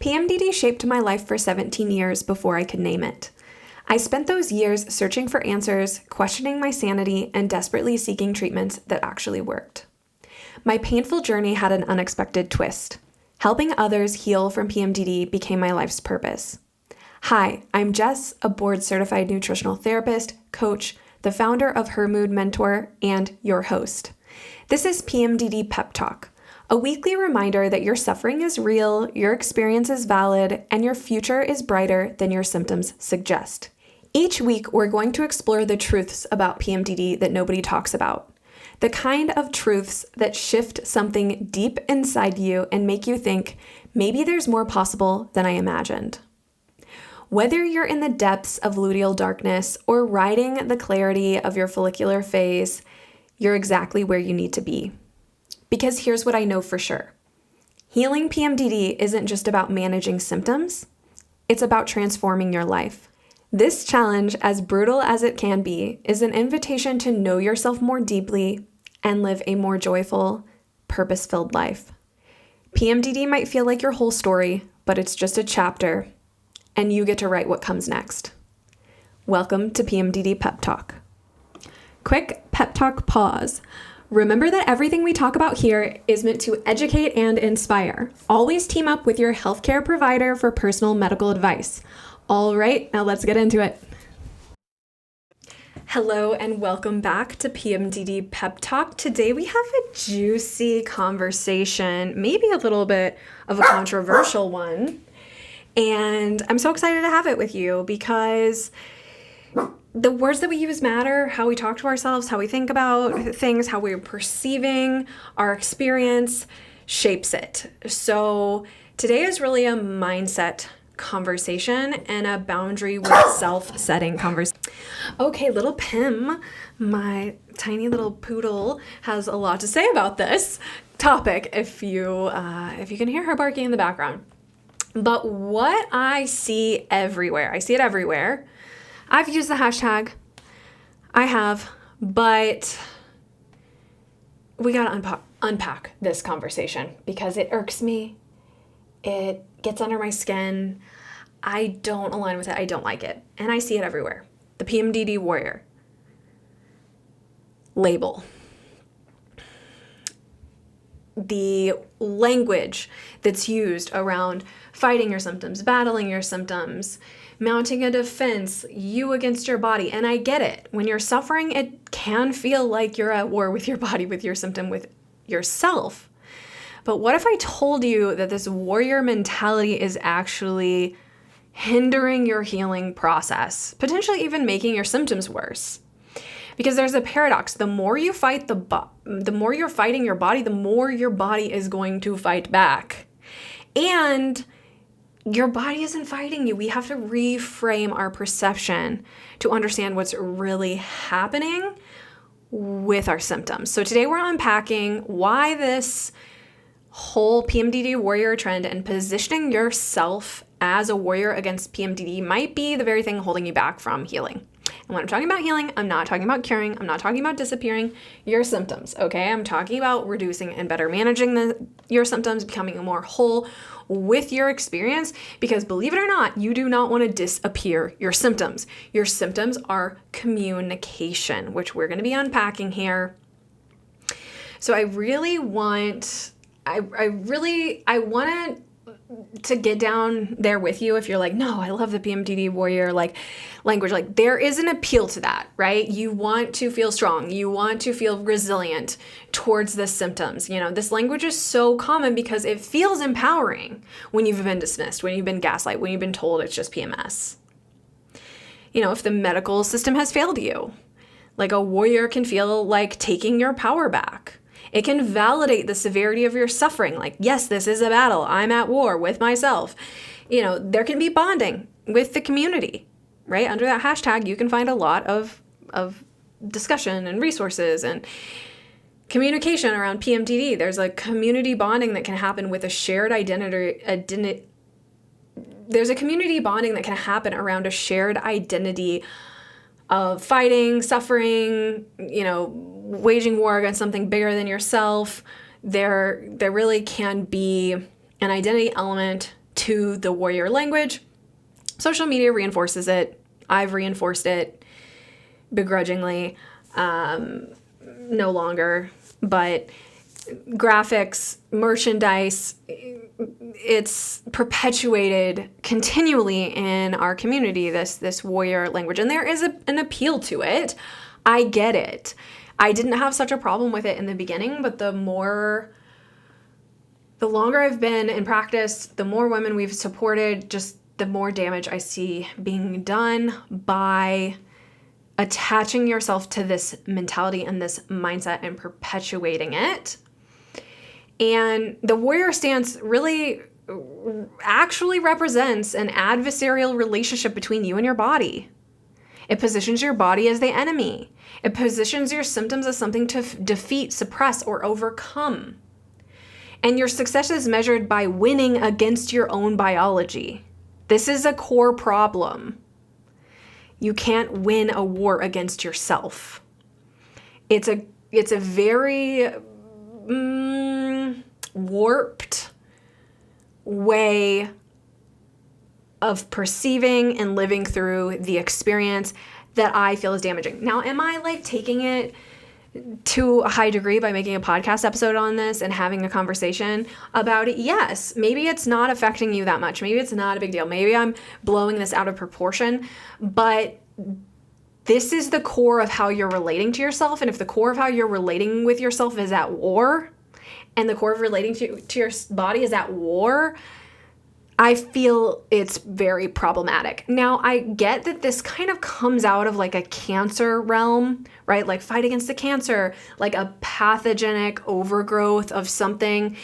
PMDD shaped my life for 17 years before I could name it. I spent those years searching for answers, questioning my sanity, and desperately seeking treatments that actually worked. My painful journey had an unexpected twist. Helping others heal from PMDD became my life's purpose. Hi, I'm Jess, a board-certified nutritional therapist, coach, the founder of Her Mood Mentor, and your host. This is PMDD Pep Talk, a weekly reminder that your suffering is real, your experience is valid, and your future is brighter than your symptoms suggest. Each week, we're going to explore the truths about PMDD that nobody talks about. The kind of truths that shift something deep inside you and make you think, maybe there's more possible than I imagined. Whether you're in the depths of luteal darkness or riding the clarity of your follicular phase, you're exactly where you need to be. Because here's what I know for sure. Healing PMDD isn't just about managing symptoms, it's about transforming your life. This challenge, as brutal as it can be, is an invitation to know yourself more deeply and live a more joyful, purpose-filled life. PMDD might feel like your whole story, but it's just a chapter, and you get to write what comes next. Welcome to PMDD Pep Talk. Quick pep talk pause. Remember that everything we talk about here is meant to educate and inspire. Always team up with your healthcare provider for personal medical advice. All right, now let's get into it. Hello and welcome back to PMDD Pep Talk. Today we have a juicy conversation, maybe a little bit of a controversial one. And I'm so excited to have it with you because the words that we use matter, how we talk to ourselves, how we think about things, how we're perceiving our experience shapes it. So today is really a mindset conversation and a boundary with self-setting conversation. Okay, little Pim, my tiny little poodle, has a lot to say about this topic if you can hear her barking in the background. But what I see everywhere, I see it everywhere. I've used the hashtag, I have, but we gotta unpack this conversation because it irks me. It gets under my skin. I don't align with it. I don't like it. And I see it everywhere. The PMDD warrior label. The language that's used around fighting your symptoms, battling your symptoms, mounting a defense, you against your body. And I get it. When you're suffering, it can feel like you're at war with your body, with your symptom, with yourself. But what if I told you that this warrior mentality is actually hindering your healing process, potentially even making your symptoms worse? Because there's a paradox. The more you fight the more you're fighting your body, the more your body is going to fight back. And your body isn't fighting you. We have to reframe our perception to understand what's really happening with our symptoms. So today we're unpacking why this whole PMDD warrior trend and positioning yourself as a warrior against PMDD might be the very thing holding you back from healing. And when I'm talking about healing, I'm not talking about curing. I'm not talking about disappearing your symptoms, okay? I'm talking about reducing and better managing your symptoms, becoming more whole with your experience, because believe it or not, you do not want to disappear your symptoms. Your symptoms are communication, which we're going to be unpacking here. So I want to get down there with you if you're like, no, I love the PMDD warrior language. Like there is an appeal to that, right? You want to feel strong. You want to feel resilient towards the symptoms. You know, this language is so common because it feels empowering when you've been dismissed, when you've been gaslighted, when you've been told it's just PMS. You know, if the medical system has failed you, like a warrior can feel like taking your power back. It can validate the severity of your suffering. Like, yes, this is a battle. I'm at war with myself. You know, there can be bonding with the community, right? Under that hashtag, you can find a lot of discussion and resources and communication around PMDD. There's a community bonding that can happen with a shared identity. There's a community bonding that can happen around a shared identity of fighting, suffering, you know, waging war against something bigger than yourself. There really can be an identity element to the warrior language. Social media reinforces it. I've reinforced it begrudgingly, no longer, but graphics, merchandise, it's perpetuated continually in our community, this warrior language. And there is an appeal to it. I get it. I didn't have such a problem with it in the beginning, but the longer I've been in practice, the more women we've supported, just the more damage I see being done by attaching yourself to this mentality and this mindset and perpetuating it. And the warrior stance really actually represents an adversarial relationship between you and your body. It positions your body as the enemy. It positions your symptoms as something to defeat, suppress, or overcome. And your success is measured by winning against your own biology. This is a core problem. You can't win a war against yourself. It's a very warped way of perceiving and living through the experience that I feel is damaging. Now, am I like taking it to a high degree by making a podcast episode on this and having a conversation about it? Yes. Maybe it's not affecting you that much. Maybe it's not a big deal. Maybe I'm blowing this out of proportion, but this is the core of how you're relating to yourself. And if the core of how you're relating with yourself is at war, and the core of relating to your body is at war, I feel it's very problematic. Now, I get that this kind of comes out of like a cancer realm, right? Like fight against the cancer, like a pathogenic overgrowth of something.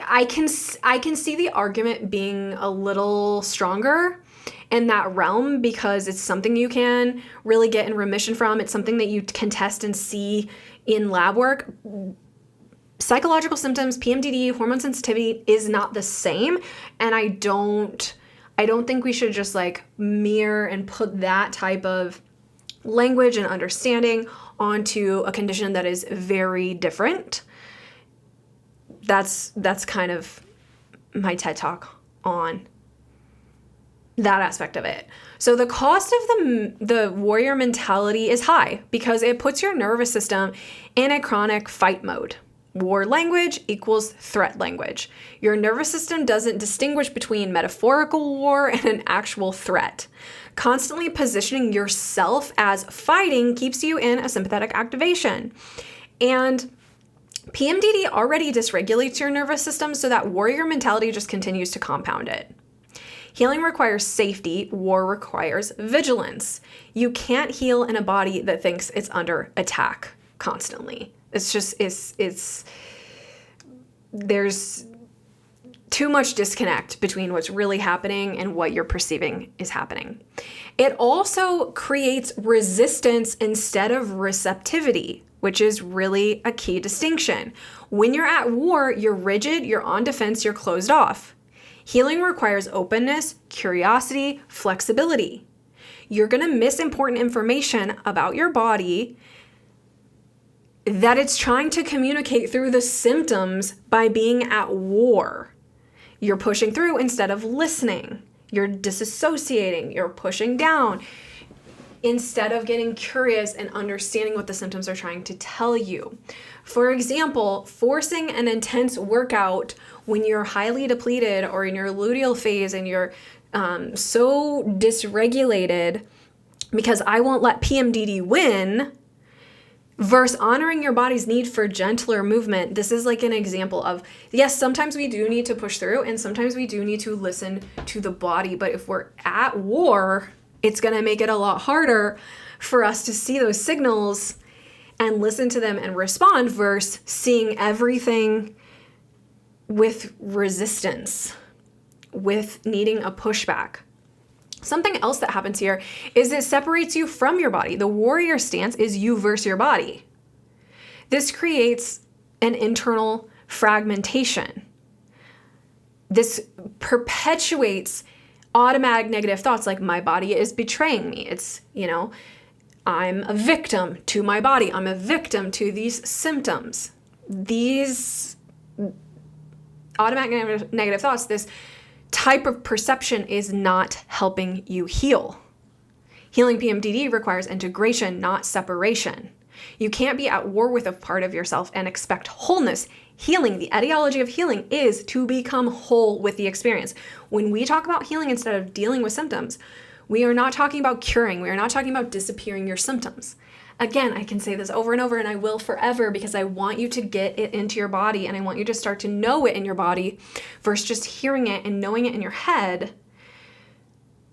I can see the argument being a little stronger in that realm because it's something you can really get in remission from. It's something that you can test and see in lab work. Psychological symptoms, PMDD, hormone sensitivity is not the same. And I don't think we should just like mirror and put that type of language and understanding onto a condition that is very different. That's kind of my TED Talk on that aspect of it. So the cost of the warrior mentality is high because it puts your nervous system in a chronic fight mode. War language equals threat language. Your nervous system doesn't distinguish between metaphorical war and an actual threat. Constantly positioning yourself as fighting keeps you in a sympathetic activation. And PMDD already dysregulates your nervous system, so that warrior mentality just continues to compound it. Healing requires safety. War requires vigilance. You can't heal in a body that thinks it's under attack constantly. There's too much disconnect between what's really happening and what you're perceiving is happening. It also creates resistance instead of receptivity, which is really a key distinction. When you're at war, you're rigid, you're on defense, you're closed off. Healing requires openness, curiosity, flexibility. You're going to miss important information about your body that it's trying to communicate through the symptoms by being at war. You're pushing through instead of listening. You're disassociating. You're pushing down instead of getting curious and understanding what the symptoms are trying to tell you. For example, forcing an intense workout when you're highly depleted or in your luteal phase and you're so dysregulated because I won't let PMDD win, versus honoring your body's need for gentler movement. This is like an example of, yes, sometimes we do need to push through and sometimes we do need to listen to the body. But if we're at war, it's going to make it a lot harder for us to see those signals and listen to them and respond versus seeing everything with resistance, with needing a pushback. Something else that happens here is it separates you from your body. The warrior stance is you versus your body. This creates an internal fragmentation. This perpetuates automatic negative thoughts like my body is betraying me. It's, I'm a victim to my body. I'm a victim to these symptoms. These automatic negative thoughts, this type of perception is not helping you heal. Healing PMDD requires integration, not separation. You can't be at war with a part of yourself and expect wholeness. Healing, the etiology of healing is to become whole with the experience. When we talk about healing instead of dealing with symptoms, we are not talking about curing. We are not talking about disappearing your symptoms. Again, I can say this over and over, and I will forever, because I want you to get it into your body and I want you to start to know it in your body versus just hearing it and knowing it in your head.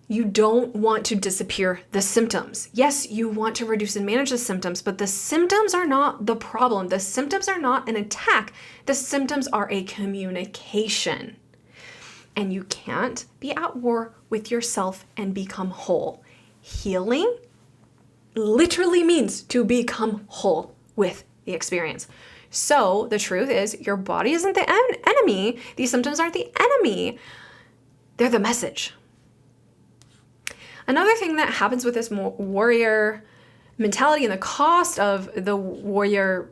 You don't want to disappear the symptoms. Yes, you want to reduce and manage the symptoms, but the symptoms are not the problem. The symptoms are not an attack. The symptoms are a communication. And you can't be at war with yourself and become whole. Healing literally means to become whole with the experience. So the truth is, your body isn't the enemy. These symptoms aren't the enemy. They're the message. Another thing that happens with this warrior mentality and the cost of the warrior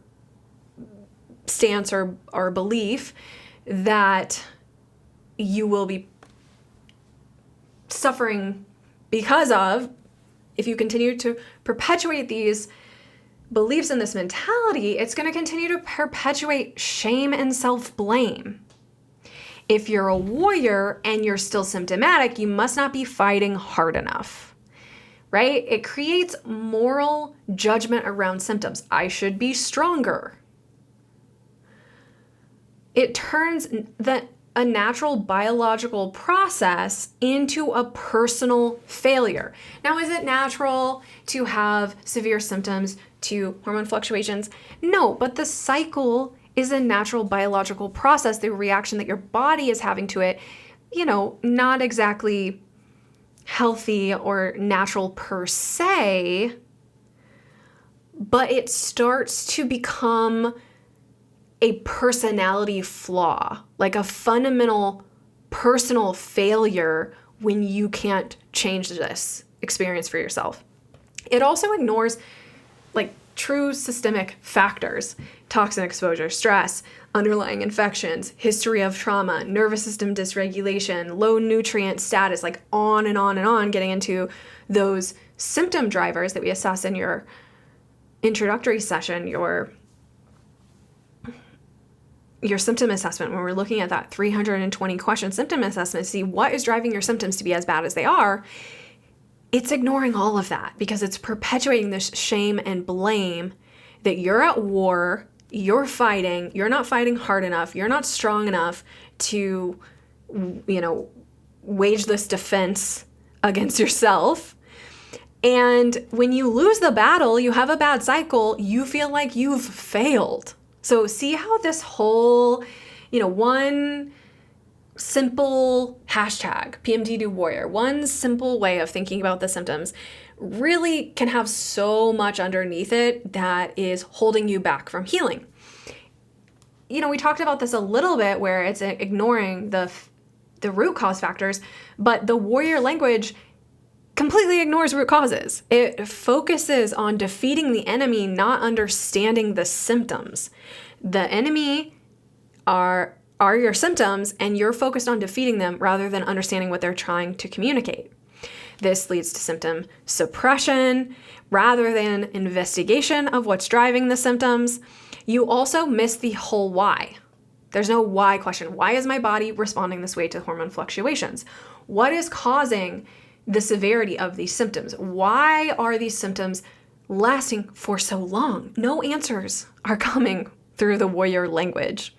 stance or belief that you will be suffering because of, if you continue to perpetuate these beliefs in this mentality, it's going to continue to perpetuate shame and self-blame. If you're a warrior and you're still symptomatic, you must not be fighting hard enough, right? It creates moral judgment around symptoms. I should be stronger. It turns a natural biological process into a personal failure. Now, is it natural to have severe symptoms to hormone fluctuations? No, but the cycle is a natural biological process, the reaction that your body is having to it, not exactly healthy or natural per se, but it starts to become a personality flaw, like a fundamental personal failure when you can't change this experience for yourself. It also ignores true systemic factors: toxin exposure, stress, underlying infections, history of trauma, nervous system dysregulation, low nutrient status, on and on and on, getting into those symptom drivers that we assess in your introductory session, your symptom assessment, when we're looking at that 320 question symptom assessment to see what is driving your symptoms to be as bad as they are. It's ignoring all of that because it's perpetuating this shame and blame that you're at war, you're fighting, you're not fighting hard enough, you're not strong enough to, wage this defense against yourself. And when you lose the battle, you have a bad cycle, you feel like you've failed. So see how this whole, one simple hashtag, PMDD warrior, one simple way of thinking about the symptoms really can have so much underneath it that is holding you back from healing. We talked about this a little bit where it's ignoring the root cause factors, but the warrior language completely ignores root causes. It focuses on defeating the enemy, not understanding the symptoms. The enemy are your symptoms, and you're focused on defeating them rather than understanding what they're trying to communicate. This leads to symptom suppression rather than investigation of what's driving the symptoms. You also miss the whole why. There's no why question. Why is my body responding this way to hormone fluctuations? What is causing the severity of these symptoms? Why are these symptoms lasting for so long? No answers are coming through the warrior language.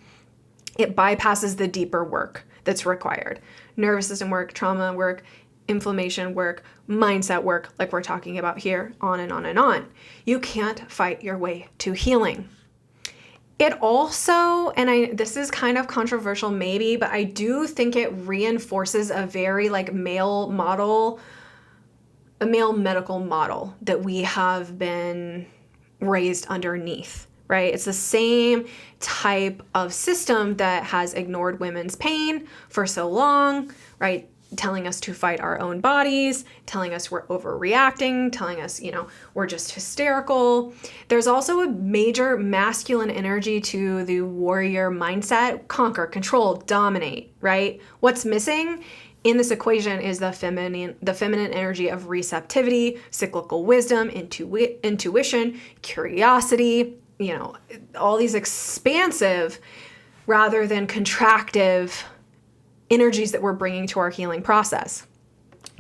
It bypasses the deeper work that's required. Nervous system work, trauma work, inflammation work, mindset work, like we're talking about here, on and on and on. You can't fight your way to healing. It also, this is kind of controversial maybe, but I do think it reinforces a very male medical model that we have been raised underneath. Right? It's the same type of system that has ignored women's pain for so long, right? telling us to fight our own bodies, telling us we're overreacting, telling us, we're just hysterical. There's also a major masculine energy to the warrior mindset: conquer, control, dominate, right? What's missing in this equation is the feminine energy of receptivity, cyclical wisdom, intuition, curiosity, all these expansive rather than contractive energies that we're bringing to our healing process.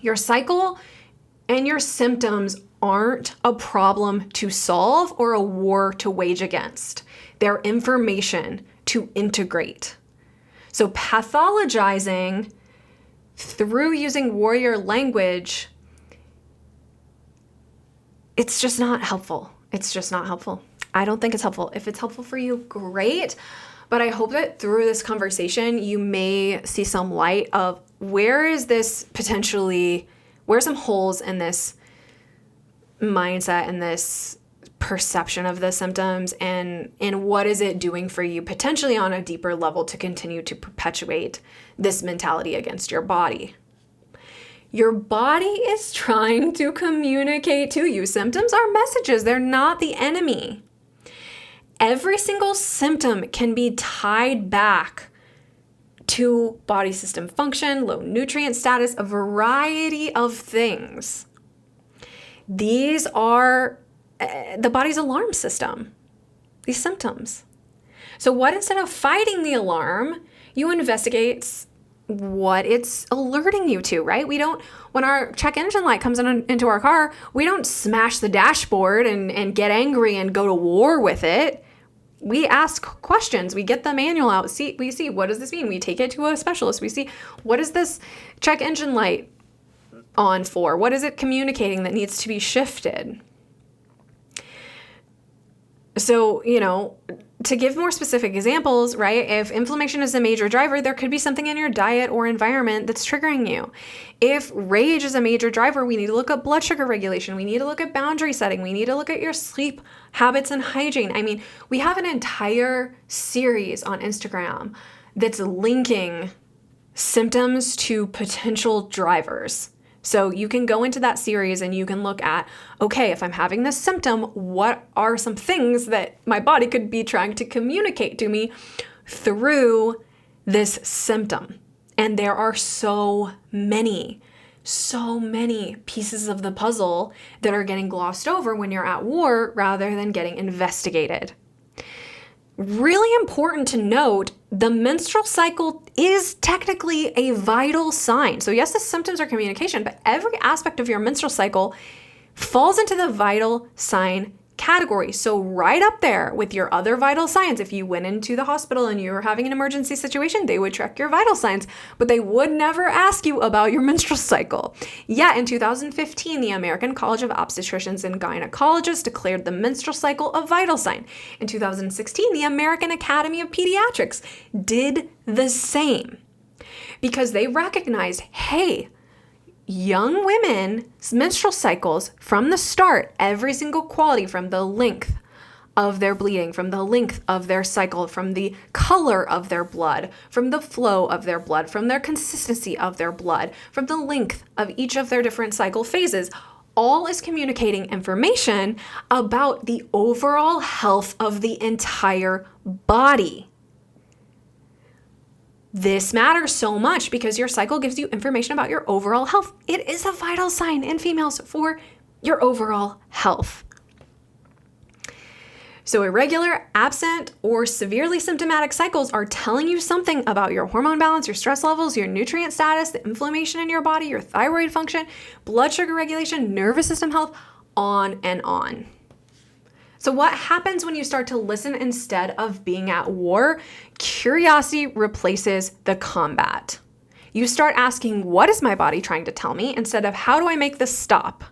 Your cycle and your symptoms aren't a problem to solve or a war to wage against. They're information to integrate. So pathologizing through using warrior language, it's just not helpful. It's just not helpful. I don't think it's helpful. If it's helpful for you, great. But I hope that through this conversation, you may see some light of where are some holes in this mindset and this perception of the symptoms, and what is it doing for you potentially on a deeper level to continue to perpetuate this mentality against your body. Your body is trying to communicate to you. Symptoms are messages. They're not the enemy. Every single symptom can be tied back to body system function, low nutrient status, a variety of things. These are the body's alarm system, these symptoms. So what, instead of fighting the alarm, you investigate what it's alerting you to, right? When our check engine light comes into our car, we don't smash the dashboard and get angry and go to war with it. We ask questions. We get the manual out. We see, what does this mean? We take it to a specialist. We see, what is this check engine light on for? What is it communicating that needs to be shifted? So, to give more specific examples, right? If inflammation is a major driver, there could be something in your diet or environment that's triggering you. If rage is a major driver, we need to look at blood sugar regulation. We need to look at boundary setting. We need to look at your sleep habits and hygiene. We have an entire series on Instagram that's linking symptoms to potential drivers. So you can go into that series and you can look at, okay, if I'm having this symptom, what are some things that my body could be trying to communicate to me through this symptom? And there are so many pieces of the puzzle that are getting glossed over when you're at war rather than getting investigated. Really important to note, the menstrual cycle is technically a vital sign. So yes, the symptoms are communication, but every aspect of your menstrual cycle falls into the vital sign category. So right up there with your other vital signs. If you went into the hospital and you were having an emergency situation, they would check your vital signs, but they would never ask you about your menstrual cycle. Yet in 2015, the American College of Obstetricians and Gynecologists declared the menstrual cycle a vital sign. In 2016, the American Academy of Pediatrics did the same because they recognized, hey, young women's menstrual cycles from the start, every single quality, from the length of their bleeding, from the length of their cycle, from the color of their blood, from the flow of their blood, from their consistency of their blood, from the length of each of their different cycle phases, all is communicating information about the overall health of the entire body. This matters so much because your cycle gives you information about your overall health. It is a vital sign in females for your overall health. So irregular, absent, or severely symptomatic cycles are telling you something about your hormone balance, your stress levels, your nutrient status, the inflammation in your body, your thyroid function, blood sugar regulation, nervous system health, on and on. So what happens when you start to listen instead of being at war? Curiosity replaces the combat. You start asking, what is my body trying to tell me? Instead of, how do I make this stop?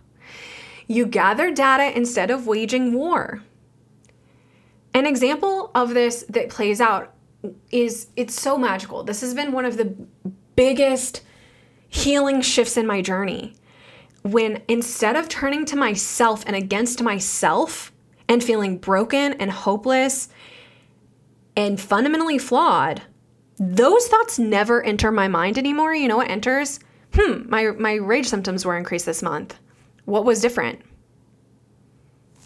You gather data instead of waging war. An example of this that plays out is, it's so magical. This has been one of the biggest healing shifts in my journey. When instead of turning to myself and against myself, and feeling broken and hopeless and fundamentally flawed, those thoughts never enter my mind anymore. You know what enters? my rage symptoms were increased this month. What was different?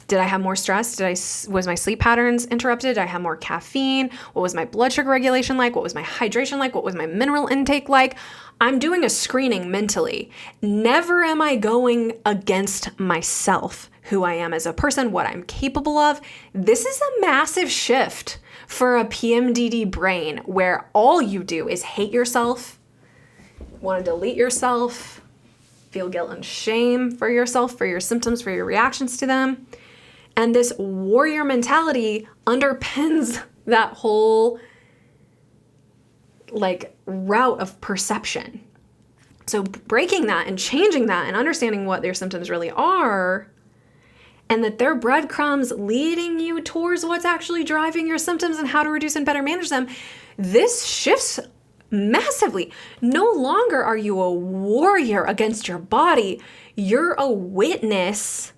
Did I have more stress? Was my sleep patterns interrupted? Did I have more caffeine? What was my blood sugar regulation like? What was my hydration like? What was my mineral intake like? I'm doing a screening mentally. Never am I going against myself, who I am as a person, what I'm capable of. This is a massive shift for a PMDD brain where all you do is hate yourself, want to delete yourself, feel guilt and shame for yourself, for your symptoms, for your reactions to them. And this warrior mentality underpins that whole route of perception. So breaking that and changing that and understanding what their symptoms really are, and that they're breadcrumbs leading you towards what's actually driving your symptoms and how to reduce and better manage them, this shifts massively. No longer are you a warrior against your body. You're a witness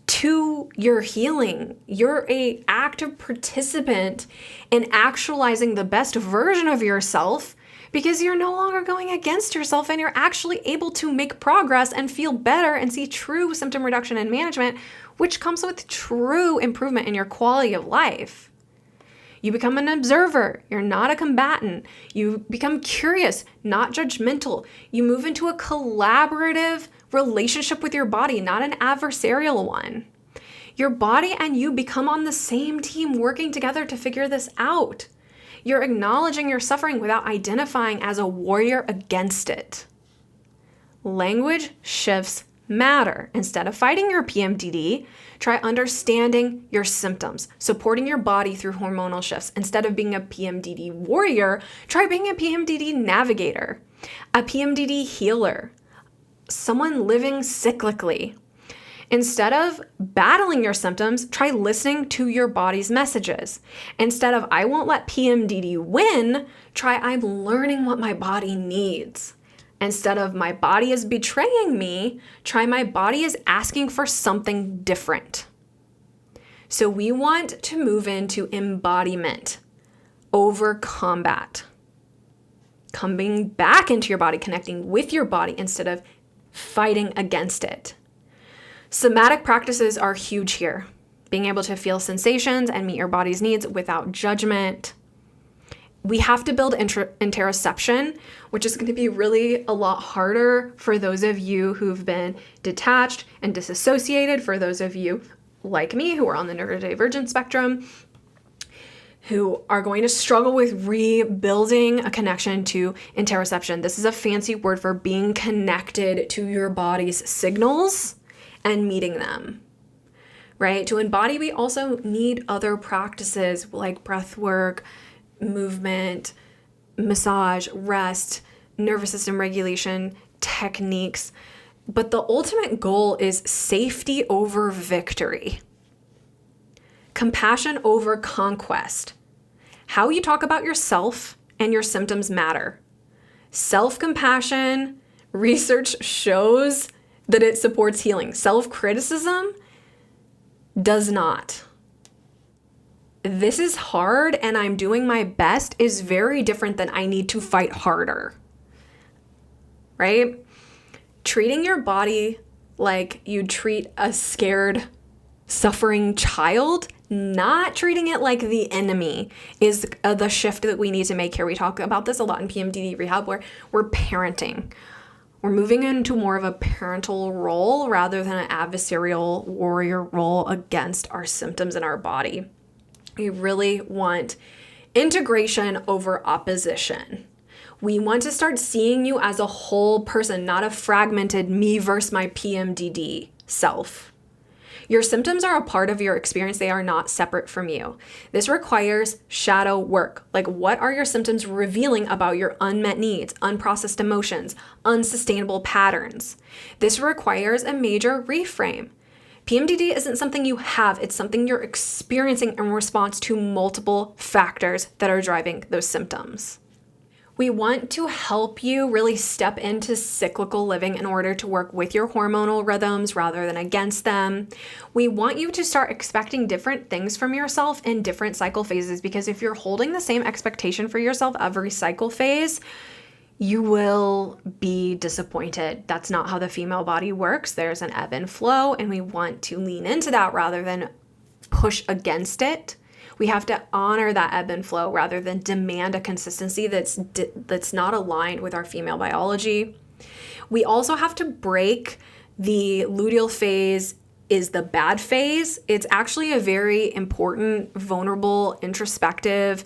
to your healing. You're an active participant in actualizing the best version of yourself because you're no longer going against yourself and you're actually able to make progress and feel better and see true symptom reduction and management, which comes with true improvement in your quality of life. You become an observer. You're not a combatant. You become curious, not judgmental. You move into a collaborative relationship with your body, not an adversarial one. Your body and you become on the same team working together to figure this out. You're acknowledging your suffering without identifying as a warrior against it. Language shifts matter. Instead of fighting your PMDD, try understanding your symptoms, supporting your body through hormonal shifts. Instead of being a PMDD warrior, try being a PMDD navigator, a PMDD healer, someone living cyclically. Instead of battling your symptoms, try listening to your body's messages. Instead of I won't let PMDD win, try I'm learning what my body needs. Instead of my body is betraying me, try my body is asking for something different. So we want to move into embodiment over combat. Coming back into your body, connecting with your body instead of fighting against it. Somatic practices are huge here. Being able to feel sensations and meet your body's needs without judgment. We have to build interoception, which is going to be really a lot harder for those of you who've been detached and disassociated, for those of you like me who are on the neurodivergent spectrum, who are going to struggle with rebuilding a connection to interoception. This is a fancy word for being connected to your body's signals and meeting them, right? To embody, we also need other practices like breath work, movement, massage, rest, nervous system regulation, techniques. But the ultimate goal is safety over victory. Compassion over conquest. How you talk about yourself and your symptoms matter. Self-compassion, research shows that it supports healing. Self-criticism does not. This is hard and I'm doing my best is very different than I need to fight harder, right? Treating your body like you treat a scared, suffering child, not treating it like the enemy, is the shift that we need to make here. We talk about this a lot in PMDD rehab where we're parenting. We're moving into more of a parental role rather than an adversarial warrior role against our symptoms in our body. We really want integration over opposition. We want to start seeing you as a whole person, not a fragmented me versus my PMDD self. Your symptoms are a part of your experience. They are not separate from you. This requires shadow work. Like, what are your symptoms revealing about your unmet needs, unprocessed emotions, unsustainable patterns? This requires a major reframe. PMDD isn't something you have, it's something you're experiencing in response to multiple factors that are driving those symptoms. We want to help you really step into cyclical living in order to work with your hormonal rhythms rather than against them. We want you to start expecting different things from yourself in different cycle phases, because if you're holding the same expectation for yourself every cycle phase, you will be disappointed. That's not how the female body works. There's an ebb and flow, and we want to lean into that rather than push against it. We have to honor that ebb and flow rather than demand a consistency that's not aligned with our female biology. We also have to break the luteal phase is the bad phase. It's actually a very important, vulnerable, introspective,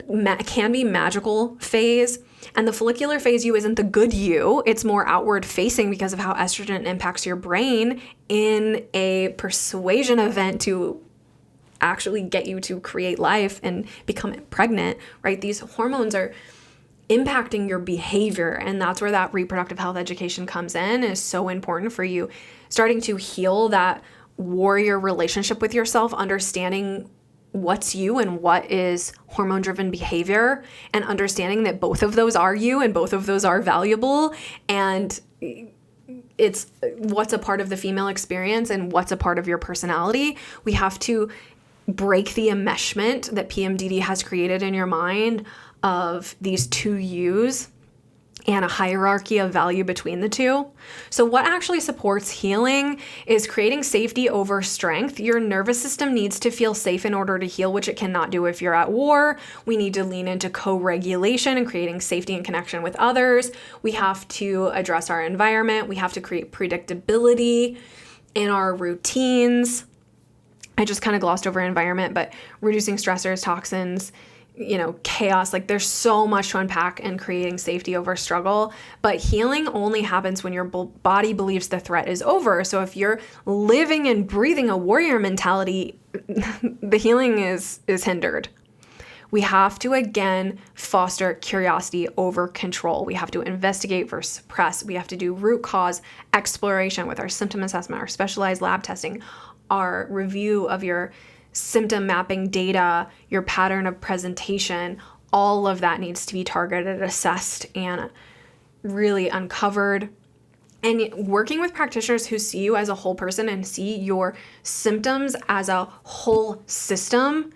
can be magical phase. And the follicular phase you isn't the good you. It's more outward facing because of how estrogen impacts your brain in a persuasion event to actually get you to create life and become pregnant, right? These hormones are impacting your behavior, and that's where that reproductive health education comes in. Is so important for you starting to heal that warrior relationship with yourself, understanding what's you and what is hormone-driven behavior, and understanding that both of those are you and both of those are valuable, and it's what's a part of the female experience and what's a part of your personality. We have to break the enmeshment that PMDD has created in your mind of these two yous and a hierarchy of value between the two. So what actually supports healing is creating safety over strength. Your nervous system needs to feel safe in order to heal, which it cannot do if you're at war. We need to lean into co-regulation and creating safety and connection with others. We have to address our environment. We have to create predictability in our routines. I just kind of glossed over environment, but reducing stressors, toxins, chaos, like there's so much to unpack in creating safety over struggle. But healing only happens when your body believes the threat is over. So if you're living and breathing a warrior mentality, the healing is hindered. We have to, again, foster curiosity over control. We have to investigate versus suppress. We have to do root cause exploration with our symptom assessment, our specialized lab testing, our review of your symptom mapping data, your pattern of presentation. All of that needs to be targeted, assessed, and really uncovered. And working with practitioners who see you as a whole person and see your symptoms as a whole system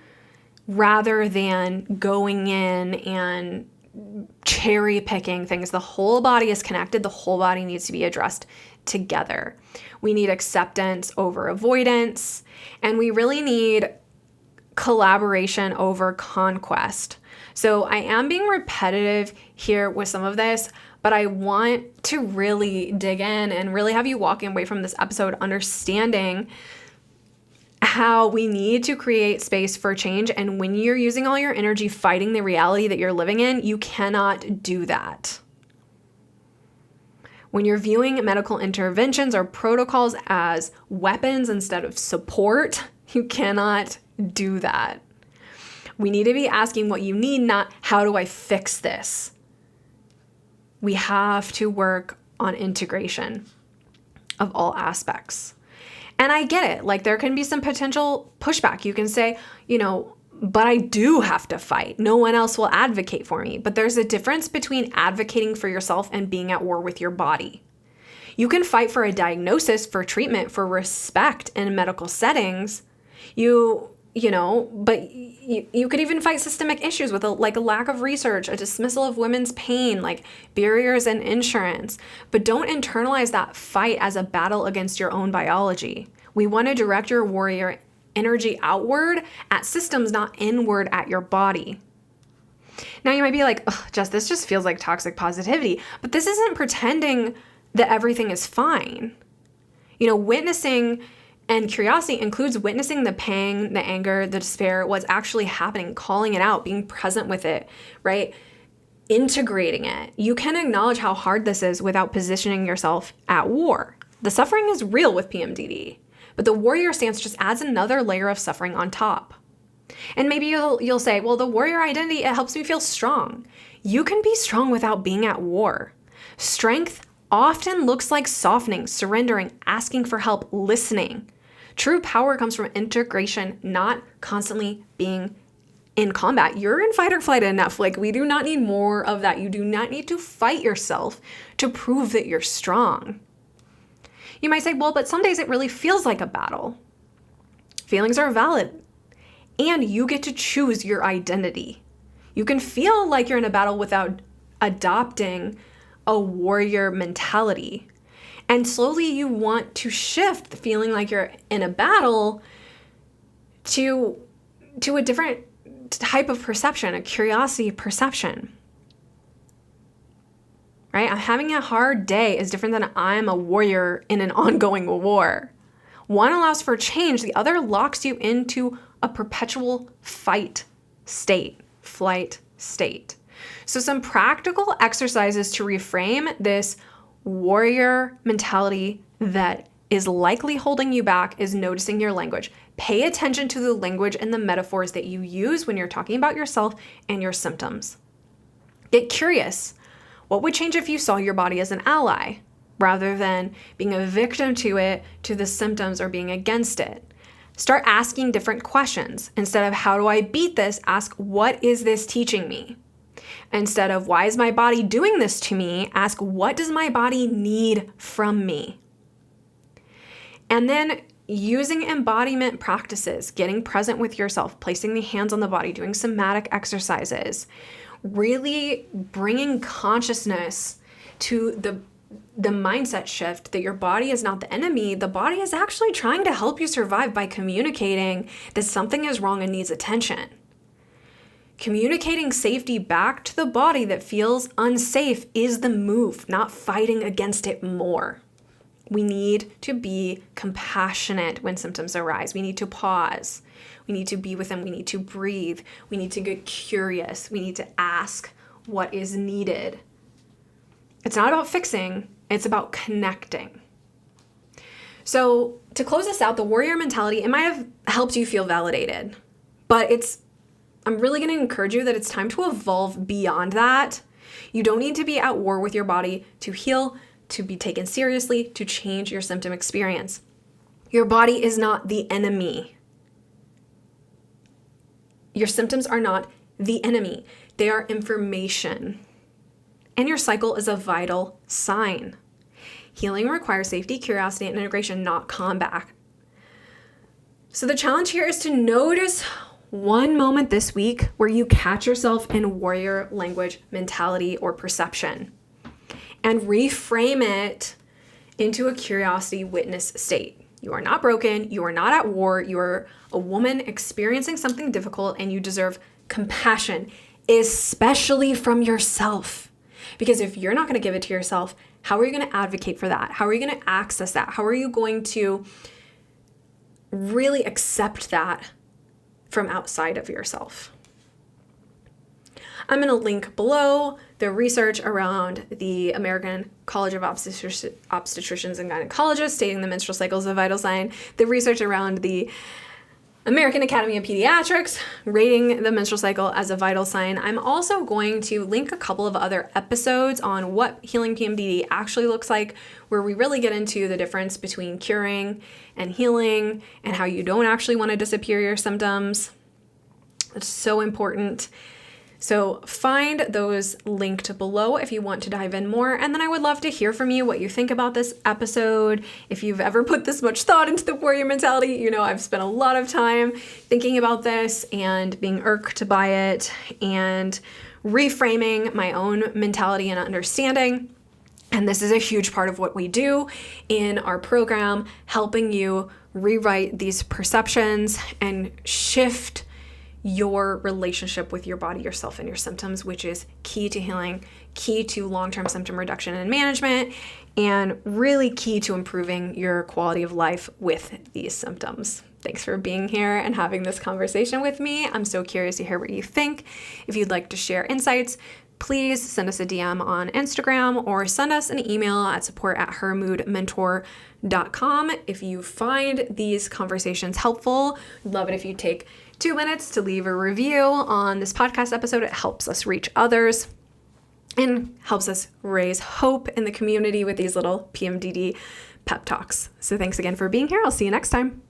rather than going in and cherry picking things. The whole body is connected. The whole body needs to be addressed together. We need acceptance over avoidance, and we really need collaboration over conquest. So I am being repetitive here with some of this, but I want to really dig in and really have you walking away from this episode understanding how we need to create space for change. And when you're using all your energy fighting the reality that you're living in, you cannot do that. When you're viewing medical interventions or protocols as weapons instead of support, you cannot do that. We need to be asking what you need, not how do I fix this? We have to work on integration of all aspects. And I get it. Like there can be some potential pushback. You can say, but I do have to fight. No one else will advocate for me. But there's a difference between advocating for yourself and being at war with your body. You can fight for a diagnosis, for treatment, for respect in medical settings. But you could even fight systemic issues with a lack of research, a dismissal of women's pain, like barriers in insurance. But don't internalize that fight as a battle against your own biology. We want to direct your warrior energy outward at systems, not inward at your body. Now you might be like, Jess, this just feels like toxic positivity, but this isn't pretending that everything is fine. Witnessing and curiosity includes witnessing the pang, the anger, the despair, what's actually happening, calling it out, being present with it, right? Integrating it. You can acknowledge how hard this is without positioning yourself at war. The suffering is real with PMDD. But the warrior stance just adds another layer of suffering on top. And maybe you'll say, well, the warrior identity, it helps me feel strong. You can be strong without being at war. Strength often looks like softening, surrendering, asking for help, listening. True power comes from integration, not constantly being in combat. You're in fight or flight enough. Like, we do not need more of that. You do not need to fight yourself to prove that you're strong. You might say, well, but some days it really feels like a battle. Feelings are valid. And you get to choose your identity. You can feel like you're in a battle without adopting a warrior mentality. And slowly you want to shift feeling like you're in a battle to a different type of perception, a curiosity perception. Right? I'm having a hard day is different than I'm a warrior in an ongoing war. One allows for change, the other locks you into a perpetual flight state. So some practical exercises to reframe this warrior mentality that is likely holding you back is noticing your language. Pay attention to the language and the metaphors that you use when you're talking about yourself and your symptoms. Get curious. What would change if you saw your body as an ally rather than being a victim to the symptoms, or being against it? Start asking different questions. Instead of how do I beat this, ask what is this teaching me? Instead of why is my body doing this to me, ask what does my body need from me? And then using embodiment practices, getting present with yourself, placing the hands on the body, doing somatic exercises, really bringing consciousness to the mindset shift that your body is not the enemy. The body is actually trying to help you survive by communicating that something is wrong and needs attention. Communicating safety back to the body that feels unsafe is the move, not fighting against it more. We need to be compassionate when symptoms arise. We need to pause. We need to be with them. We need to breathe. We need to get curious. We need to ask what is needed. It's not about fixing, it's about connecting. So to close this out, the warrior mentality, it might have helped you feel validated, but I'm really going to encourage you that it's time to evolve beyond that. You don't need to be at war with your body to heal, to be taken seriously, to change your symptom experience. Your body is not the enemy. Your symptoms are not the enemy. They are information. And your cycle is a vital sign. Healing requires safety, curiosity, and integration, not combat. So the challenge here is to notice one moment this week where you catch yourself in warrior language mentality or perception and reframe it into a curiosity witness state. You are not broken. You are not at war. You are a woman experiencing something difficult, and you deserve compassion, especially from yourself. Because if you're not going to give it to yourself, how are you going to advocate for that? How are you going to access that? How are you going to really accept that from outside of yourself? I'm going to link below the research around the American College of Obstetricians and Gynecologists stating the menstrual cycle is a vital sign, the research around the American Academy of Pediatrics rating the menstrual cycle as a vital sign. I'm also going to link a couple of other episodes on what healing PMDD actually looks like, where we really get into the difference between curing and healing and how you don't actually want to disappear your symptoms. It's so important. So find those linked below if you want to dive in more. And then I would love to hear from you what you think about this episode. If you've ever put this much thought into the warrior mentality, you know I've spent a lot of time thinking about this and being irked by it and reframing my own mentality and understanding. And this is a huge part of what we do in our program, helping you rewrite these perceptions and shift your relationship with your body, yourself, and your symptoms, which is key to healing, key to long-term symptom reduction and management, and really key to improving your quality of life with these symptoms. Thanks for being here and having this conversation with me. I'm so curious to hear what you think. If you'd like to share insights, please send us a DM on Instagram or send us an email at support@hermoodmentor.com. If you find these conversations helpful, I'd love it if you take 2 minutes to leave a review on this podcast episode. It helps us reach others and helps us raise hope in the community with these little PMDD pep talks. So thanks again for being here. I'll see you next time.